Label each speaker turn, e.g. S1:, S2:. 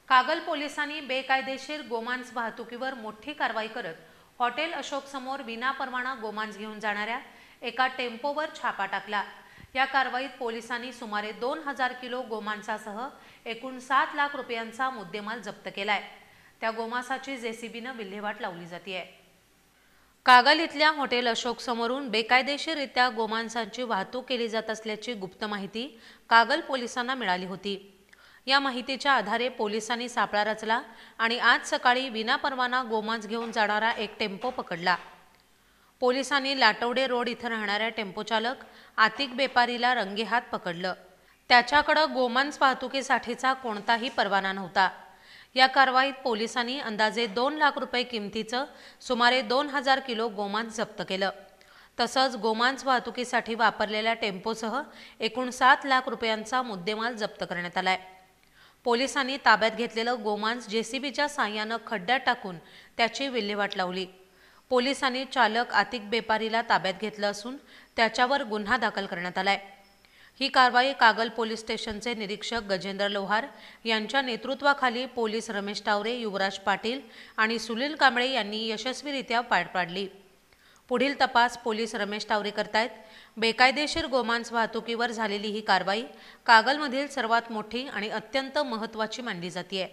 S1: कागल पोलिसांनी बेकायदेशीर गोमांस वाहतुकीवर मोठी कारवाई करत हॉटेल अशोक समोर विनापरवाना गोमांस घेऊन जाणाऱ्या एका टेम्पोवर छापा टाकला। या कारवाईत पोलिसांनी सुमारे 2000 किलो गोमांसासह एकूण 7 लाख रुपयांचा मुद्देमाल जप्त केलाय। त्या गोमांसाची जेसीबीने विल्हेवाट लावली जाते। कागल इथल्या हॉटेल अशोक समोरून बेकायदेशीररित्या गोमांसाची वाहतूक केली जात असल्याची गुप्त माहिती कागल पोलिसांना मिळाली होती। या माहितीच्या आधारे पोलिसांनी सापळा रचला आणि आज सकाळी विनापरवाना गोमांस घेऊन जाणारा एक टेम्पो पकडला। पोलिसांनी लाटवडे रोड इथं राहणाऱ्या टेम्पो चालक आतिक बेपारीला रंगेहात पकडलं। त्याच्याकडे गोमांस वाहतुकीसाठीचा कोणताही परवाना नव्हता। या कारवाईत पोलिसांनी अंदाजे 2 लाख रुपये किमतीचं सुमारे 2000 किलो गोमांस जप्त केलं। तसंच गोमांस वाहतुकीसाठी वापरलेल्या टेम्पोसह एकूण 7 लाख रुपयांचा मुद्देमाल जप्त करण्यात आलाय। पोलिसांनी ताब्यात घेतलेलं गोमांस जेसीबीच्या साहाय्यानं खड्ड्यात टाकून त्याची विल्हेवाट लावली। पोलिसांनी चालक आतिक बेपारीला ताब्यात घेतलं असून त्याच्यावर गुन्हा दाखल करण्यात आलाय। ही कारवाई कागल पोलीस स्टेशनचे निरीक्षक गजेंद्र लोहार यांच्या नेतृत्वाखाली पोलीस रमेश टावरे, युवराज पाटील आणि सुनील कांबळे यांनी यशस्वीरित्या पार पाडली। पुढील तपास पोलीस रमेश टावरे करतायत। बेकायदेशीर गोमांस वाहतुकीवर झालेली ही कारवाई कागलमधील सर्वात मोठी आणि अत्यंत महत्त्वाची मानली जाते।